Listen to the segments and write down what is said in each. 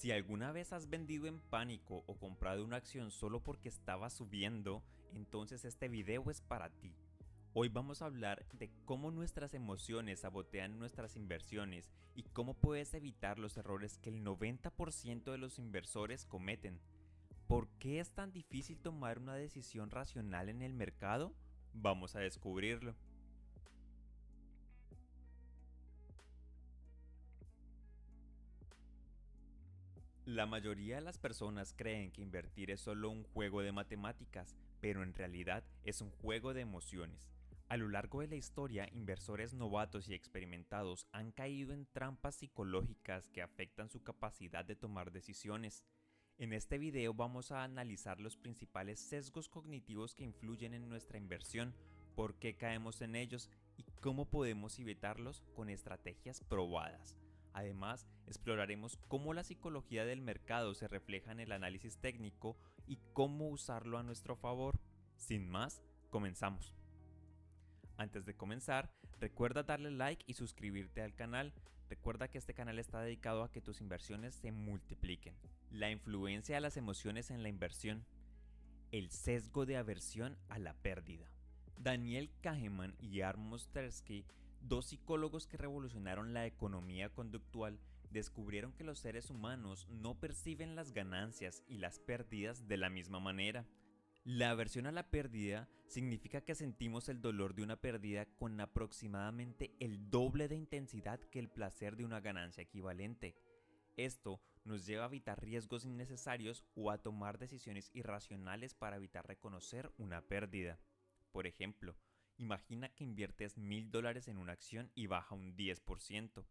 Si alguna vez has vendido en pánico o comprado una acción solo porque estaba subiendo, entonces este video es para ti. Hoy vamos a hablar de cómo nuestras emociones sabotean nuestras inversiones y cómo puedes evitar los errores que el 90% de los inversores cometen. ¿Por qué es tan difícil tomar una decisión racional en el mercado? Vamos a descubrirlo. La mayoría de las personas creen que invertir es solo un juego de matemáticas, pero en realidad es un juego de emociones. A lo largo de la historia, inversores novatos y experimentados han caído en trampas psicológicas que afectan su capacidad de tomar decisiones. En este video vamos a analizar los principales sesgos cognitivos que influyen en nuestra inversión, por qué caemos en ellos y cómo podemos evitarlos con estrategias probadas. Además, exploraremos cómo la psicología del mercado se refleja en el análisis técnico y cómo usarlo a nuestro favor. Sin más, comenzamos. Antes de comenzar, recuerda darle like y suscribirte al canal. Recuerda que este canal está dedicado a que tus inversiones se multipliquen. La influencia de las emociones en la inversión. El sesgo de aversión a la pérdida. Daniel Kahneman y Amos Tversky, dos psicólogos que revolucionaron la economía conductual, descubrieron que los seres humanos no perciben las ganancias y las pérdidas de la misma manera. La aversión a la pérdida significa que sentimos el dolor de una pérdida con aproximadamente el doble de intensidad que el placer de una ganancia equivalente. Esto nos lleva a evitar riesgos innecesarios o a tomar decisiones irracionales para evitar reconocer una pérdida. Por ejemplo, imagina que inviertes $1000 en una acción y baja un 10%.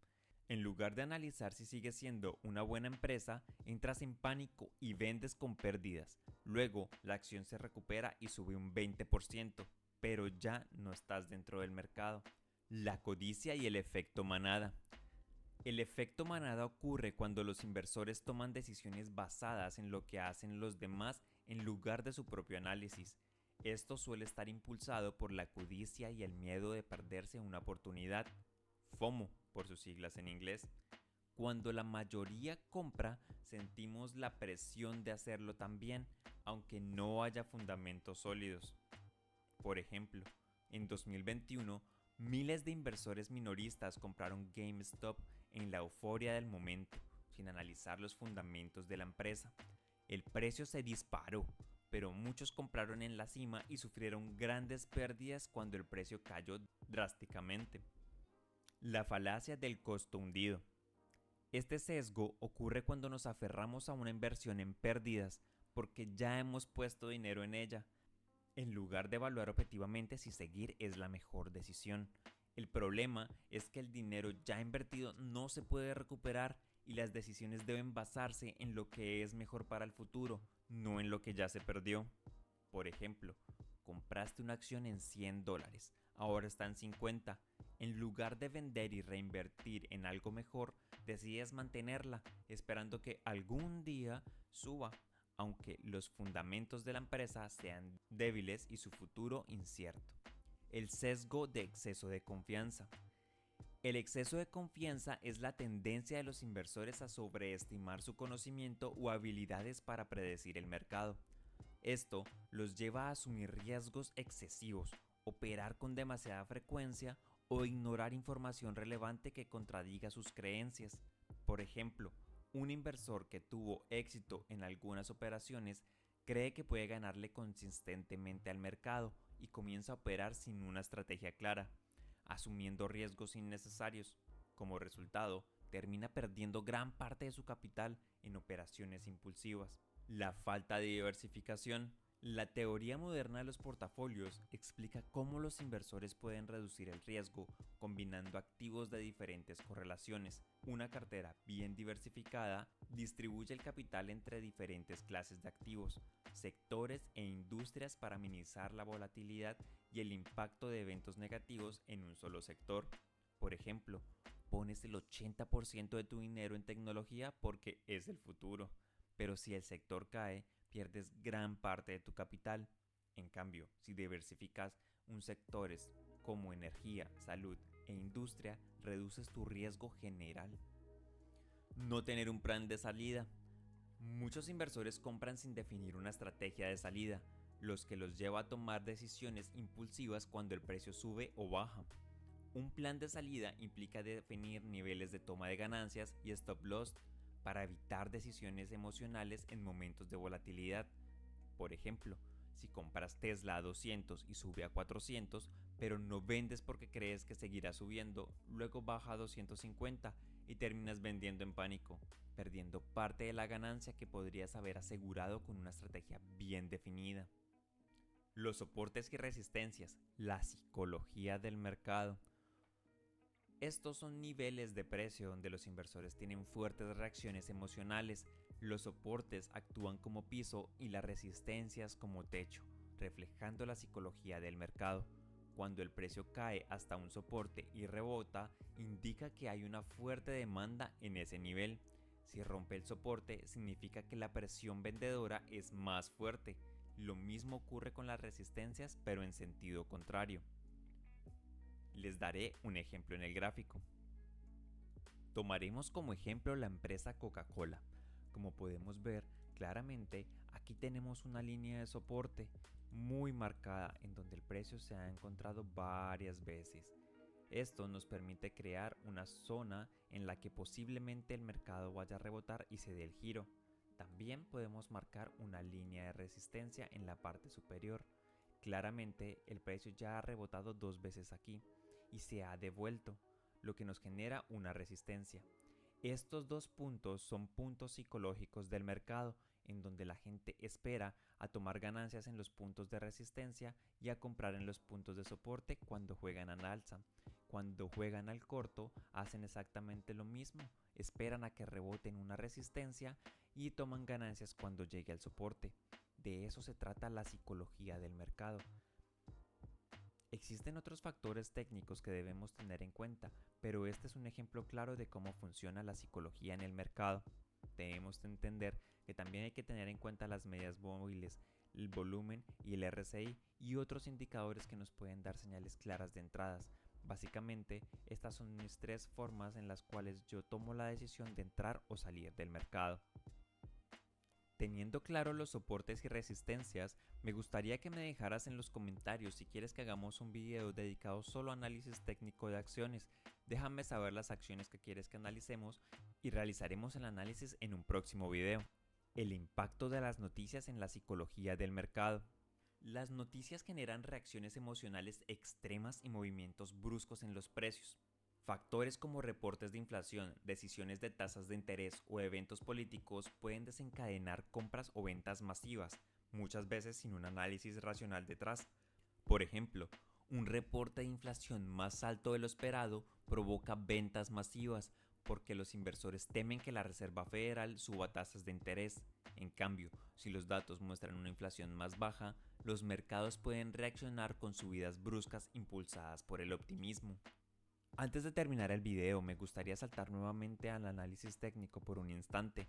En lugar de analizar si sigue siendo una buena empresa, entras en pánico y vendes con pérdidas. Luego, la acción se recupera y sube un 20%, pero ya no estás dentro del mercado. La codicia y el efecto manada. El efecto manada ocurre cuando los inversores toman decisiones basadas en lo que hacen los demás en lugar de su propio análisis. Esto suele estar impulsado por la codicia y el miedo de perderse una oportunidad, FOMO por sus siglas en inglés. Cuando la mayoría compra, sentimos la presión de hacerlo también, aunque no haya fundamentos sólidos. Por ejemplo, en 2021, miles de inversores minoristas compraron GameStop en la euforia del momento, sin analizar los fundamentos de la empresa. El precio se disparó, pero muchos compraron en la cima y sufrieron grandes pérdidas cuando el precio cayó drásticamente. La falacia del costo hundido. Este sesgo ocurre cuando nos aferramos a una inversión en pérdidas porque ya hemos puesto dinero en ella, en lugar de evaluar objetivamente si seguir es la mejor decisión. El problema es que el dinero ya invertido no se puede recuperar y las decisiones deben basarse en lo que es mejor para el futuro, no en lo que ya se perdió. Por ejemplo, compraste una acción en $100, ahora está en 50. En lugar de vender y reinvertir en algo mejor, decides mantenerla, esperando que algún día suba, aunque los fundamentos de la empresa sean débiles y su futuro incierto. El sesgo de exceso de confianza. El exceso de confianza es la tendencia de los inversores a sobreestimar su conocimiento o habilidades para predecir el mercado. Esto los lleva a asumir riesgos excesivos, operar con demasiada frecuencia o ignorar información relevante que contradiga sus creencias. Por ejemplo, un inversor que tuvo éxito en algunas operaciones cree que puede ganarle consistentemente al mercado y comienza a operar sin una estrategia clara, asumiendo riesgos innecesarios. Como resultado, termina perdiendo gran parte de su capital en operaciones impulsivas. La falta de diversificación. La teoría moderna de los portafolios explica cómo los inversores pueden reducir el riesgo combinando activos de diferentes correlaciones. Una cartera bien diversificada distribuye el capital entre diferentes clases de activos, sectores e industrias para minimizar la volatilidad y el impacto de eventos negativos en un solo sector. Por ejemplo, pones el 80% de tu dinero en tecnología porque es el futuro, pero si el sector cae, pierdes gran parte de tu capital. En cambio, si diversificas un sectores como energía, salud e industria, reduces tu riesgo general. No tener un plan de salida. Muchos inversores compran sin definir una estrategia de salida, los que los lleva a tomar decisiones impulsivas cuando el precio sube o baja. Un plan de salida implica definir niveles de toma de ganancias y stop loss para evitar decisiones emocionales en momentos de volatilidad. Por ejemplo, si compras Tesla a 200 y sube a 400, pero no vendes porque crees que seguirá subiendo, luego baja a 250 y terminas vendiendo en pánico, perdiendo parte de la ganancia que podrías haber asegurado con una estrategia bien definida. Los soportes y resistencias, la psicología del mercado. Estos son niveles de precio donde los inversores tienen fuertes reacciones emocionales. Los soportes actúan como piso y las resistencias como techo, reflejando la psicología del mercado. Cuando el precio cae hasta un soporte y rebota, indica que hay una fuerte demanda en ese nivel. Si rompe el soporte, significa que la presión vendedora es más fuerte. Lo mismo ocurre con las resistencias, pero en sentido contrario. Les daré un ejemplo en el gráfico. Tomaremos como ejemplo la empresa Coca-Cola. Como podemos ver claramente, aquí tenemos una línea de soporte muy marcada en donde el precio se ha encontrado varias veces. Esto nos permite crear una zona en la que posiblemente el mercado vaya a rebotar y se dé el giro. También podemos marcar una línea de resistencia en la parte superior. Claramente el precio ya ha rebotado 2 veces aquí y se ha devuelto, lo que nos genera una resistencia. Estos 2 puntos son puntos psicológicos del mercado, en donde la gente espera a tomar ganancias en los puntos de resistencia y a comprar en los puntos de soporte cuando juegan al alza. Cuando juegan al corto, hacen exactamente lo mismo, esperan a que reboten una resistencia y toman ganancias cuando llegue al soporte. De eso se trata la psicología del mercado. Existen otros factores técnicos que debemos tener en cuenta, pero este es un ejemplo claro de cómo funciona la psicología en el mercado. Debemos entender que también hay que tener en cuenta las medias móviles, el volumen y el RSI y otros indicadores que nos pueden dar señales claras de entradas. Básicamente, estas son mis 3 formas en las cuales yo tomo la decisión de entrar o salir del mercado. Teniendo claro los soportes y resistencias, me gustaría que me dejaras en los comentarios si quieres que hagamos un video dedicado solo a análisis técnico de acciones. Déjame saber las acciones que quieres que analicemos y realizaremos el análisis en un próximo video. El impacto de las noticias en la psicología del mercado. Las noticias generan reacciones emocionales extremas y movimientos bruscos en los precios. Factores como reportes de inflación, decisiones de tasas de interés o eventos políticos pueden desencadenar compras o ventas masivas, muchas veces sin un análisis racional detrás. Por ejemplo, un reporte de inflación más alto de lo esperado provoca ventas masivas porque los inversores temen que la Reserva Federal suba tasas de interés. En cambio, si los datos muestran una inflación más baja, los mercados pueden reaccionar con subidas bruscas impulsadas por el optimismo. Antes de terminar el video, me gustaría saltar nuevamente al análisis técnico por un instante.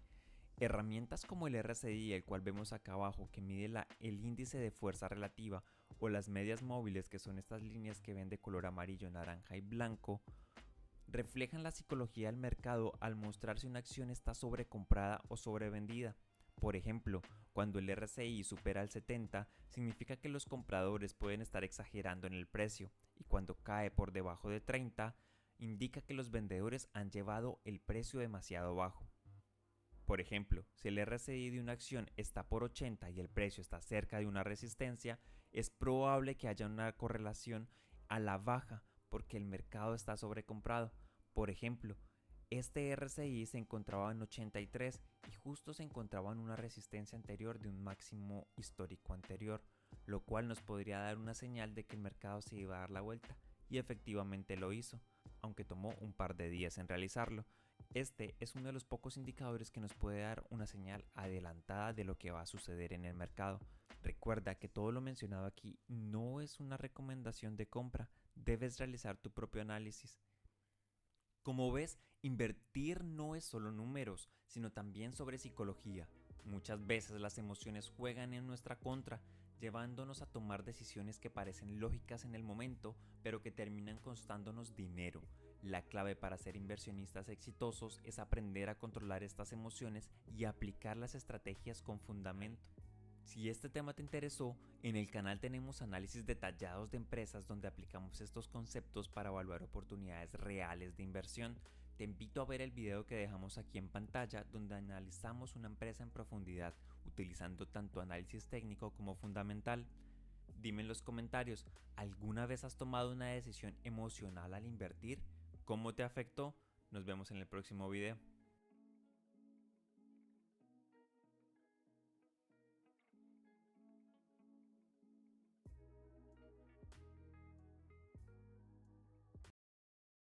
Herramientas como el RSI, el cual vemos acá abajo, que mide el índice de fuerza relativa, o las medias móviles, que son estas líneas que ven de color amarillo, naranja y blanco, reflejan la psicología del mercado al mostrar si una acción está sobrecomprada o sobrevendida. Por ejemplo, cuando el RSI supera el 70, significa que los compradores pueden estar exagerando en el precio, y cuando cae por debajo de 30, indica que los vendedores han llevado el precio demasiado bajo. Por ejemplo, si el RSI de una acción está por 80 y el precio está cerca de una resistencia, es probable que haya una correlación a la baja porque el mercado está sobrecomprado. Por ejemplo, este RSI se encontraba en 83 y justo se encontraba en una resistencia anterior de un máximo histórico anterior, lo cual nos podría dar una señal de que el mercado se iba a dar la vuelta, y efectivamente lo hizo, aunque tomó un par de días en realizarlo. Este es uno de los pocos indicadores que nos puede dar una señal adelantada de lo que va a suceder en el mercado. Recuerda que todo lo mencionado aquí no es una recomendación de compra, debes realizar tu propio análisis. Como ves, invertir no es solo números, sino también sobre psicología. Muchas veces las emociones juegan en nuestra contra, llevándonos a tomar decisiones que parecen lógicas en el momento, pero que terminan costándonos dinero. La clave para ser inversionistas exitosos es aprender a controlar estas emociones y aplicar las estrategias con fundamento. Si este tema te interesó, en el canal tenemos análisis detallados de empresas donde aplicamos estos conceptos para evaluar oportunidades reales de inversión. Te invito a ver el video que dejamos aquí en pantalla donde analizamos una empresa en profundidad, utilizando tanto análisis técnico como fundamental. Dime en los comentarios, ¿alguna vez has tomado una decisión emocional al invertir? ¿Cómo te afectó? Nos vemos en el próximo video.